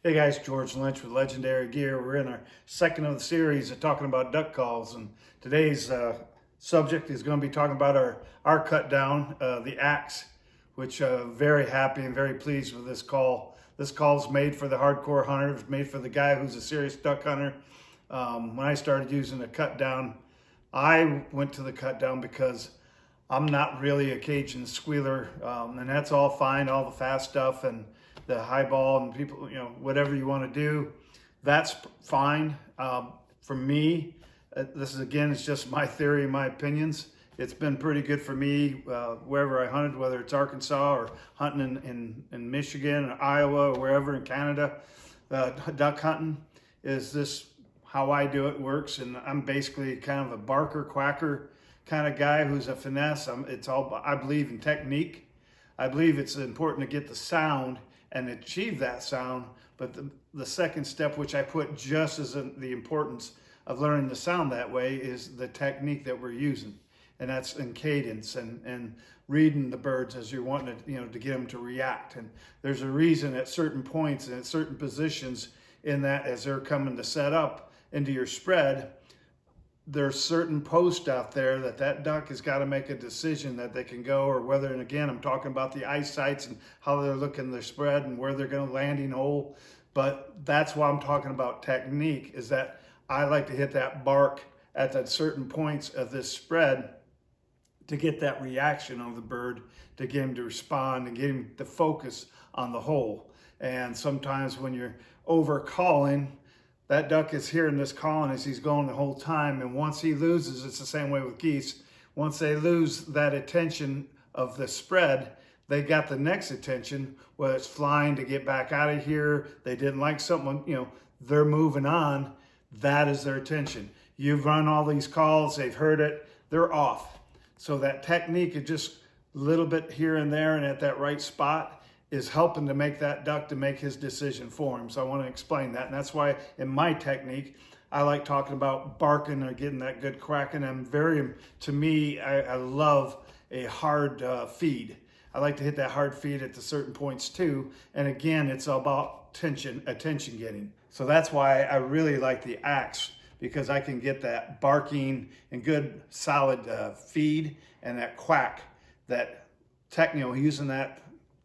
Hey guys, George Lynch with Legendary Gear. We're in our second of the series of talking about duck calls, and today's subject is going to be talking about our cut down, the axe, which very happy and very pleased with this call. This call's made for the hardcore hunter. It's made for the guy who's a serious duck hunter. When I started using a cut down, I went to the cut down because I'm not really a Cajun squealer, and that's all fine, all the fast stuff and the high ball and people, whatever you want to do, that's fine. For me, this is again, it's just my theory, my opinions. It's been pretty good for me wherever I hunted, whether it's Arkansas or hunting in Michigan or Iowa or wherever in Canada. Duck hunting is this how I do it works, and I'm basically kind of a barker quacker kind of guy who's a finesse. I believe in technique. I believe it's important to get the sound and achieve that sound, but the second step, which I put just as the importance of learning the sound that way, is the technique that we're using, and that's in cadence and reading the birds as you're wanting to, to get them to react. And there's a reason at certain points and at certain positions in that, as they're coming to set up into your spread, there's certain posts out there that duck has got to make a decision that they can go, or whether, and again, I'm talking about the eyesights and how they're looking their spread and where they're going to landing hole. But that's why I'm talking about technique, is that I like to hit that bark at that certain points of this spread to get that reaction of the bird, to get him to respond and get him to focus on the hole. And sometimes when you're over calling, that duck is hearing this calling as he's going the whole time, and once he loses, it's the same way with geese. Once they lose that attention of the spread, they got the next attention, whether it's flying to get back out of here, they didn't like something, they're moving on. That is their attention. You've run all these calls, they've heard it, they're off. So that technique is just a little bit here and there and at that right spot is helping to make that duck to make his decision for him. So I want to explain that. And that's why in my technique, I like talking about barking or getting that good quacking. To me, I love a hard feed. I like to hit that hard feed at the certain points too. And again, it's about attention getting. So that's why I really like the axe, because I can get that barking and good solid feed and that quack, that using that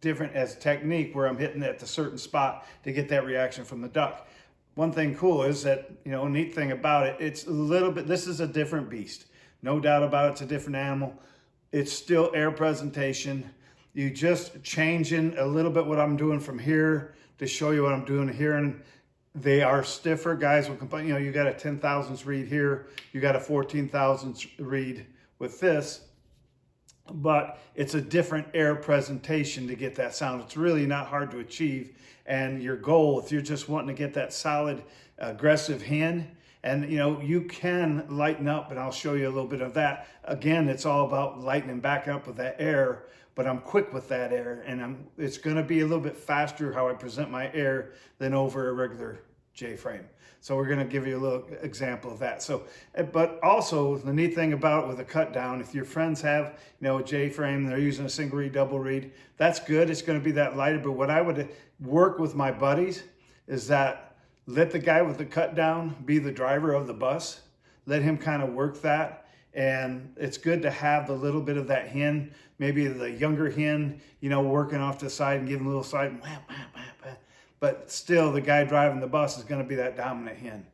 different as technique where I'm hitting at the certain spot to get that reaction from the duck. One thing cool is that, neat thing about it, it's a little bit, this is a different beast. No doubt about it, it's a different animal. It's still air presentation. You just changing a little bit what I'm doing from here to show you what I'm doing here. And they are stiffer. Guys will complain, you got a 10 thousandths read here, you got a 14 thousandths read with this. But it's a different air presentation to get that sound. It's really not hard to achieve. And your goal, if you're just wanting to get that solid, aggressive hen, and you can lighten up, and I'll show you a little bit of that. Again, it's all about lightening back up with that air, but I'm quick with that air, and it's gonna be a little bit faster how I present my air than over a regular J-frame. So we're gonna give you a little example of that. So, but also the neat thing about it with a cut down, if your friends have, a J-frame, they're using a single read, double read, that's good. It's gonna be that lighter, but what I would work with my buddies is that let the guy with the cut down be the driver of the bus. Let him kind of work that. And it's good to have the little bit of that hen, maybe the younger hen, working off to the side and giving a little side, and wham, wham, wham, wham. But still, the guy driving the bus is going to be that dominant hen.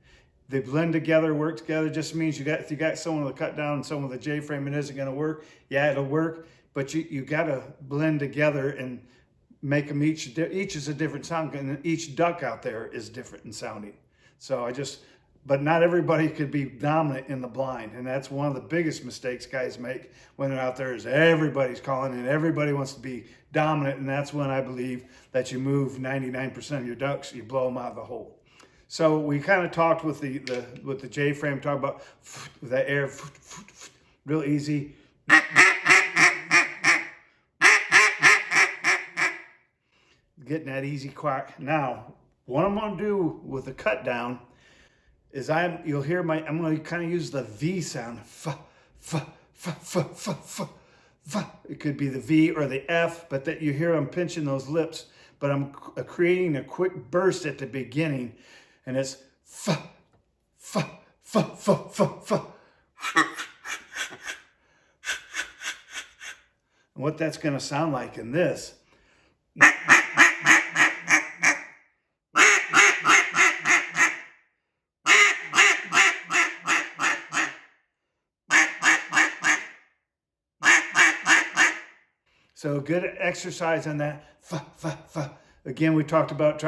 They blend together, work together. Just means if you got someone with a cut down and someone with a J-frame, it isn't going to work. Yeah, it'll work, but you got to blend together and make them each is a different sound, and each duck out there is different in sounding. But not everybody could be dominant in the blind, and that's one of the biggest mistakes guys make when they're out there, is everybody's calling and everybody wants to be dominant, and that's when I believe that you move 99% of your ducks, you blow them out of the hole. So we kind of talked with the J-frame, talk about the air, real easy. Getting that easy quack. Now, what I'm gonna do with the cut down is you'll hear I'm going to kind of use the V sound. It could be the V or the F, but that you hear I'm pinching those lips. but I'm creating a quick burst at the beginning, and it's fa, fa, fa, fa, fa, fa. And what that's going to sound like in this. So good exercise on that. Fa, fa, fa. Again, we talked about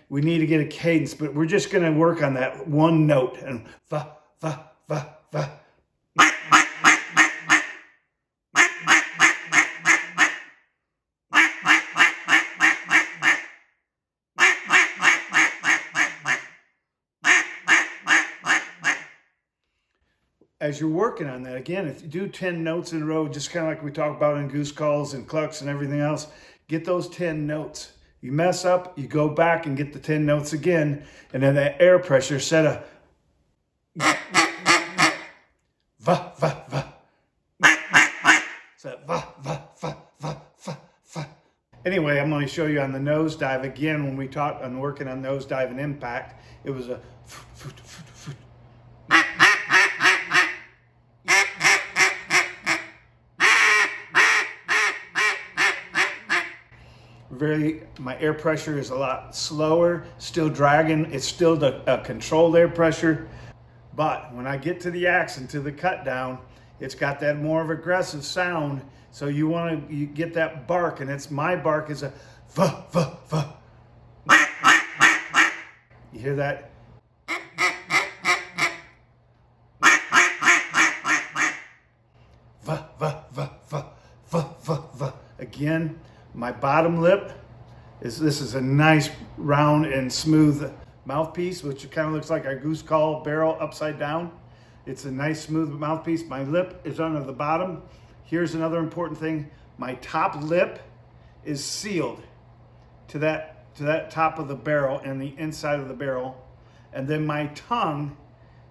we need to get a cadence, but we're just going to work on that one note. And fa, fa, fa, fa. As you're working on that, again, if you do 10 notes in a row, just kind of like we talked about in goose calls and clucks and everything else, get those 10 notes. You mess up, you go back and get the 10 notes again, and then that air pressure set a va, va, va. So va, va, va, va, va, va. Anyway, I'm going to show you on the nosedive again. When we talked on working on nosedive and impact, it was a my air pressure is a lot slower, still dragging. It's still the controlled air pressure. But when I get to the axe and to the cut down, it's got that more of aggressive sound. So you get that bark, and my bark is a va, va, va. You hear that? Va, va, va, va, va, va, va. Again, my bottom lip this is a nice round and smooth mouthpiece, which kind of looks like our goose call barrel upside down. It's a nice smooth mouthpiece. My lip is under the bottom. Here's another important thing. My top lip is sealed to that top of the barrel and the inside of the barrel. And then my tongue,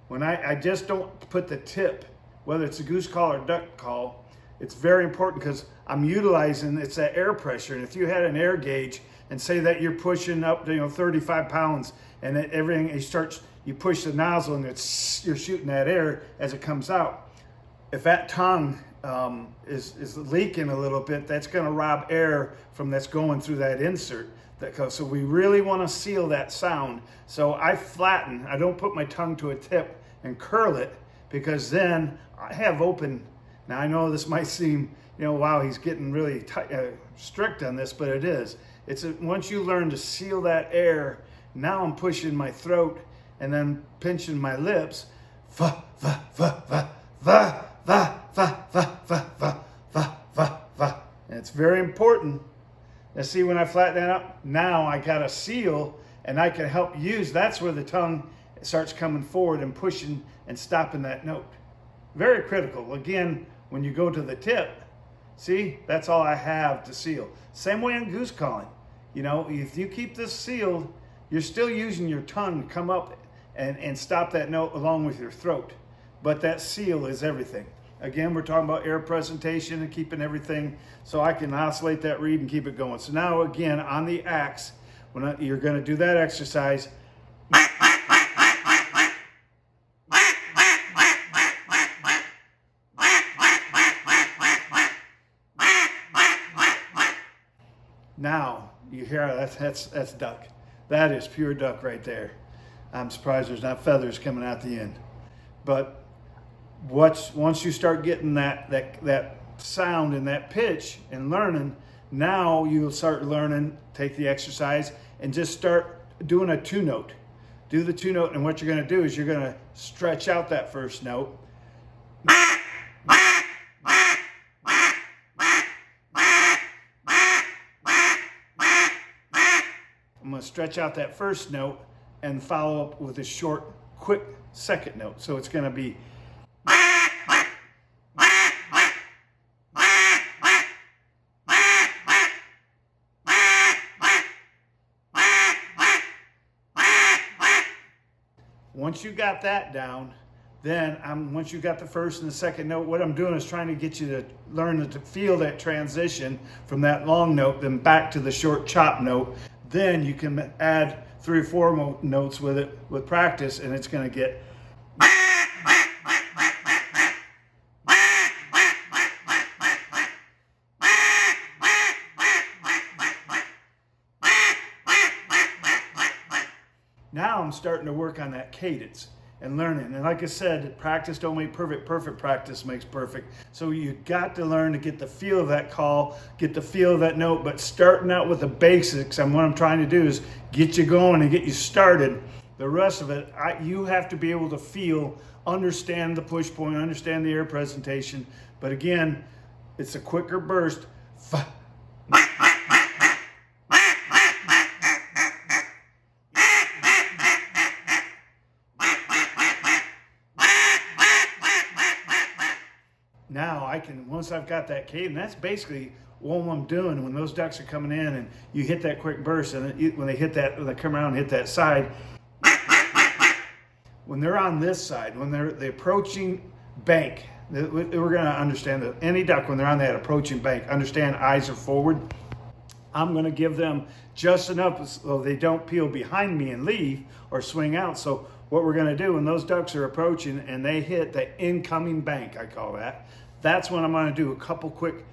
when I just don't put the tip, whether it's a goose call or duck call, it's very important because I'm utilizing, it's that air pressure. And if you had an air gauge and say that you're pushing up, 35 pounds, and everything, you push the nozzle and you're shooting that air as it comes out. If that tongue is leaking a little bit, that's going to rob air from that's going through that insert. So we really want to seal that sound. So I flatten, I don't put my tongue to a tip and curl it, because then I have open. Now I know this might seem, wow, he's getting really strict on this, but it is. Once you learn to seal that air, now I'm pushing my throat and then pinching my lips. Va, va, va, va, va, va, va, va, va, va, va, va, va. And it's very important. Now see, when I flatten that up, now I got a seal, and I can help use, that's where the tongue starts coming forward and pushing and stopping that note. Very critical. Again, when you go to the tip, see, that's all I have to seal. Same way on goose calling. If you keep this sealed, you're still using your tongue to come up and stop that note along with your throat. But that seal is everything. Again, we're talking about air presentation and keeping everything so I can oscillate that reed and keep it going. So now again, on the axe, you're going to do that exercise. Now, you hear that's duck. That is pure duck right there. I'm surprised there's not feathers coming out the end. But once you start getting that sound and that pitch and learning, now you'll start learning, take the exercise, and just start doing a two note. Do the two note, and what you're going to do is you're going to stretch out that first note. I'm going to stretch out that first note and follow up with a short, quick second note. So it's going to be. Once you got that down, then once you got the first and the second note, what I'm doing is trying to get you to learn to feel that transition from that long note, then back to the short chop note. Then you can add 3 or 4 notes with it with practice, and it's going to get. Now I'm starting to work on that cadence and learning. And like I said, practice don't make perfect. Perfect practice makes perfect. So you got to learn to get the feel of that call, get the feel of that note, but starting out with the basics. And what I'm trying to do is get you going and get you started. The rest of it, you have to be able to feel, understand the push point, understand the air presentation. But again, it's a quicker burst. Now I can, once I've got that cadence, that's basically what I'm doing when those ducks are coming in and you hit that quick burst, and when they hit that, when they come around and hit that side, when they're on this side, when they're the approaching bank, we're going to understand that any duck, when they're on that approaching bank, understand eyes are forward. I'm going to give them just enough so they don't peel behind me and leave or swing out. So what we're going to do when those ducks are approaching and they hit the incoming bank, I call that, that's when I'm going to do a couple quick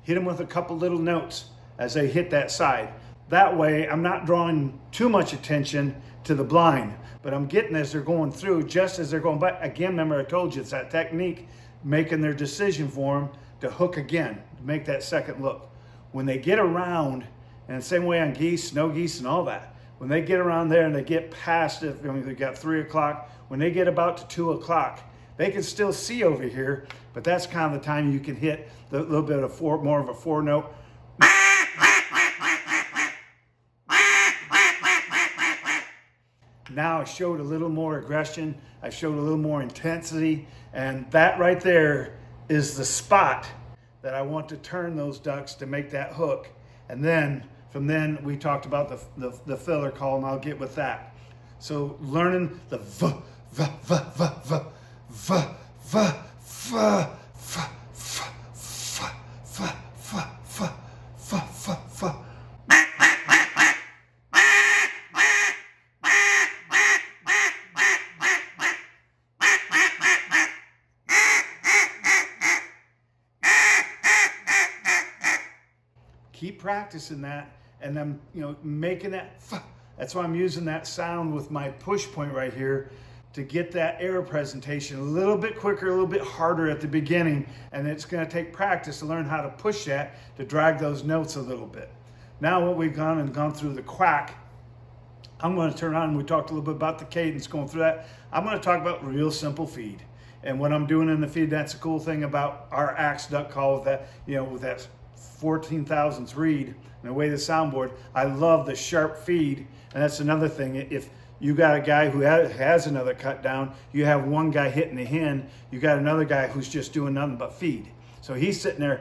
hit them with a couple little notes as they hit that side. That way I'm not drawing too much attention to the blind, but I'm getting as they're going through, just as they're going by. Again, remember I told you it's that technique, making their decision for them to hook again, to make that second look. When they get around, and the same way on geese, snow geese and all that, when they get around there and they get past it, I mean, they got 3 o'clock, when they get about to 2 o'clock, they can still see over here, but that's kind of the time you can hit the little bit of more of a 4 note. Now I showed a little more aggression, I showed a little more intensity, and that right there is the spot that I want to turn those ducks to make that hook. And then from then we talked about the filler call, and I'll get with that. So learning the v, v, v, v, v, v, v, v, v, keep practicing that, and I'm making that. That's why I'm using that sound with my push point right here to get that air presentation a little bit quicker, a little bit harder at the beginning, and it's going to take practice to learn how to push that, to drag those notes a little bit. Now what we've gone through the quack, I'm going to turn on, and we talked a little bit about the cadence going through that. I'm going to talk about real simple feed. And what I'm doing in the feed, that's a cool thing about our axe duck call with that, with that 14,000th reed and the way the soundboard. I love the sharp feed, and that's another thing. If you got a guy who has another cut down, you have one guy hitting the hen, you got another guy who's just doing nothing but feed. So he's sitting there.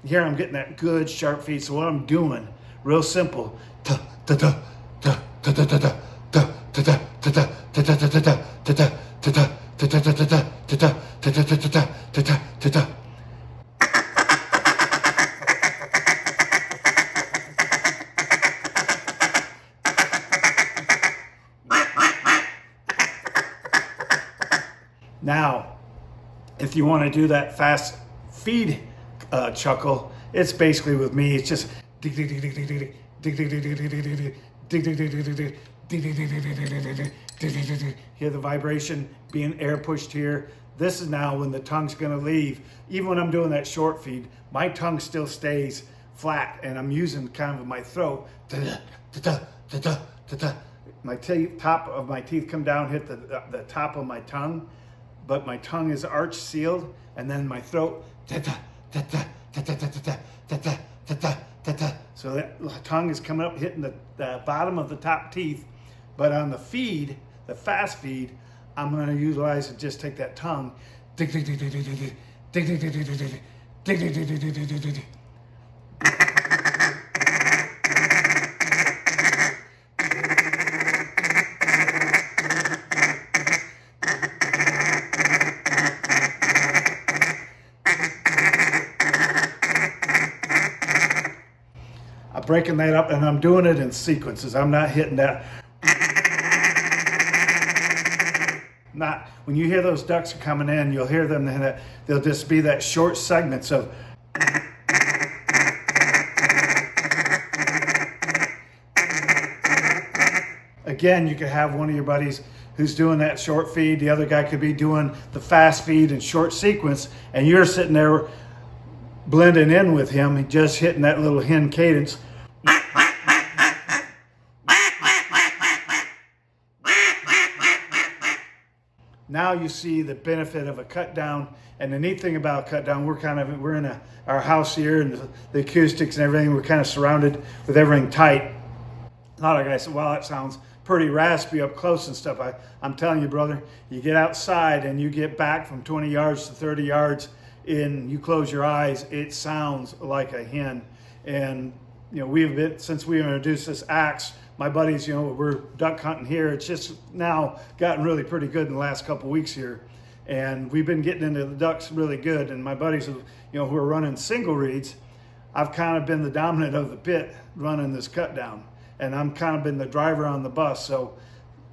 Here I'm getting that good sharp feed. So what I'm doing, real simple. Now, if you want to do that fast feed chuckle, it's basically with me, it's just hear the vibration being air pushed here. This is now when the tongue's going to leave. Even when I'm doing that short feed, my tongue still stays flat, and I'm using kind of my throat. My top of my teeth come down, hit the top of my tongue, but my tongue is arch sealed, and then my throat. So that tongue is coming up, hitting the bottom of the top teeth. But on the feed, the fast feed, I'm going to utilize and just take that tongue. I'm breaking that up, and I'm doing it in sequences. I'm not hitting that. Not when you hear those ducks are coming in, you'll hear them. They'll just be that short segments of. Again, you could have one of your buddies who's doing that short feed. The other guy could be doing the fast feed and short sequence, and you're sitting there blending in with him, just hitting that little hen cadence. Now you see the benefit of a cut down, and the neat thing about a cut down, we're in our house here, and the acoustics and everything, we're kind of surrounded with everything tight. A lot of guys say, well, that sounds pretty raspy up close and stuff. I'm telling you, brother, you get outside and you get back from 20 yards to 30 yards in, you close your eyes, it sounds like a hen. And, since we introduced this axe, my buddies, we're duck hunting here. It's just now gotten really pretty good in the last couple weeks here. And we've been getting into the ducks really good. And my buddies, who are running single reeds, I've kind of been the dominant of the pit running this cut down. And I'm kind of been the driver on the bus. So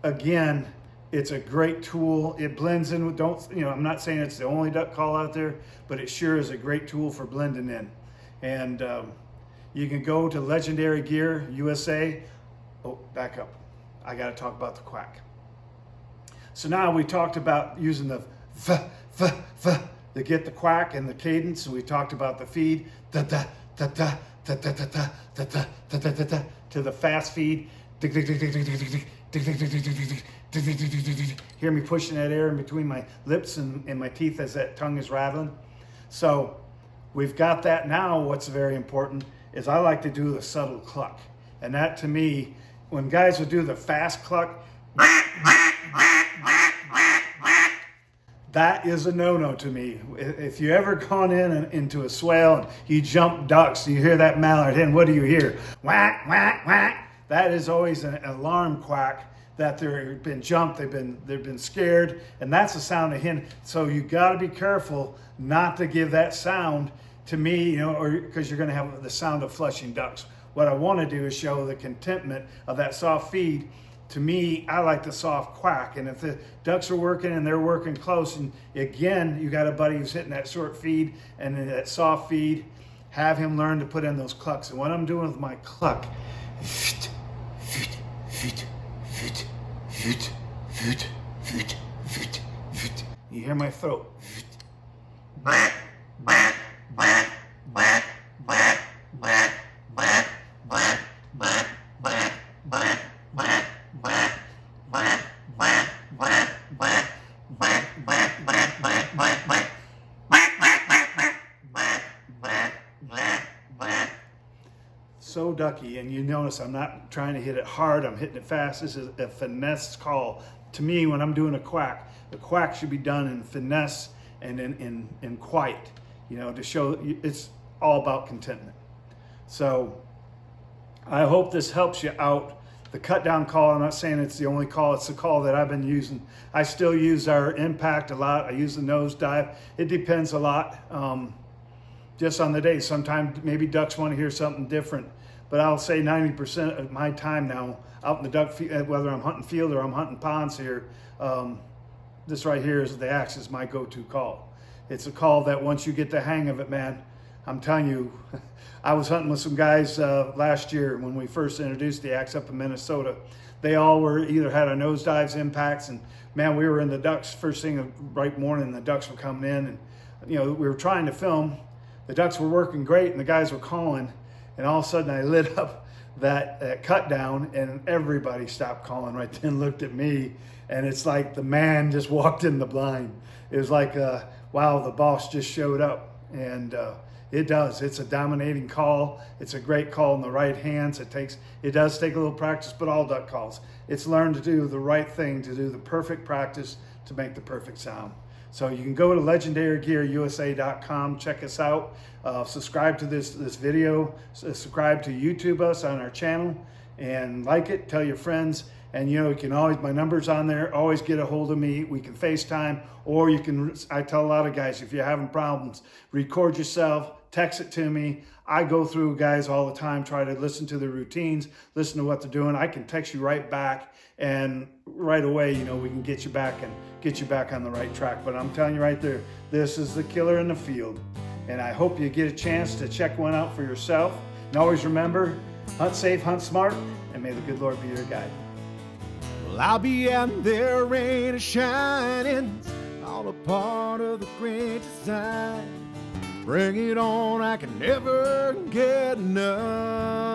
again, it's a great tool. It blends in with, I'm not saying it's the only duck call out there, but it sure is a great tool for blending in. And you can go to Legendary Gear USA. Oh, back up. I got to talk about the quack. So now we talked about using the to get the quack and the cadence, and we talked about the feed, da da da da da da da da da da da da da da, to the fast feed. Hear me pushing that air in between my lips and my teeth as that tongue is rattling. So we've got that. Now what's very important is I like to do the subtle cluck. And that, to me, when guys will do the fast cluck, that is a no-no to me. If you ever gone into a swale and you jump ducks, you hear that mallard hen, what do you hear? Whack, whack, whack. That is always an alarm quack that they've been jumped, they've been scared, and that's the sound of hen. So you got to be careful not to give that sound to me, or because you're going to have the sound of flushing ducks. What I want to do is show the contentment of that soft feed. To me, I like the soft quack. And if the ducks are working and they're working close, and again, you got a buddy who's hitting that short feed and that soft feed, have him learn to put in those clucks. And what I'm doing with my cluck, you hear my throat. So ducky, and you notice I'm not trying to hit it hard, I'm hitting it fast. This is a finesse call. To me, when I'm doing a quack, the quack should be done in finesse and in quiet, to show it's all about contentment. So I hope this helps you out. The cut down call, I'm not saying it's the only call, it's the call that I've been using. I still use our impact a lot. I use the nose dive. It depends a lot, just on the day. Sometimes maybe ducks want to hear something different, but I'll say 90% of my time now out in the duck field, whether I'm hunting field or I'm hunting ponds here, this right here is the axe is my go-to call. It's a call that once you get the hang of it, man, I'm telling you, I was hunting with some guys last year when we first introduced the axe up in Minnesota. They all were either had a nosedives, impacts, and man, we were in the ducks first thing right morning. The ducks were coming in, and we were trying to film. The ducks were working great, and the guys were calling, and all of a sudden I lit up that cut down, and everybody stopped calling right then, looked at me, and it's like the man just walked in the blind. It was like, wow, the boss just showed up, and it does. It's a dominating call. It's a great call in the right hands. It does take a little practice, but all duck calls. It's learn to do the right thing, to do the perfect practice to make the perfect sound. So you can go to legendarygearusa.com, check us out, subscribe to this video, subscribe to YouTube us on our channel, and like it, tell your friends. And you can always, my number's on there, always get a hold of me. We can FaceTime, or I tell a lot of guys, if you're having problems, record yourself, text it to me. I go through guys all the time, try to listen to their routines, listen to what they're doing. I can text you right back, and right away, you know, we can get you back on the right track. But I'm telling you right there, this is the killer in the field. And I hope you get a chance to check one out for yourself. And always remember, hunt safe, hunt smart, and may the good Lord be your guide. Well, I'll be out there, rain is shining, all a part of the great design. Bring it on, I can never get enough,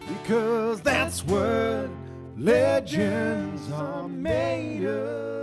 because that's what legends are made of.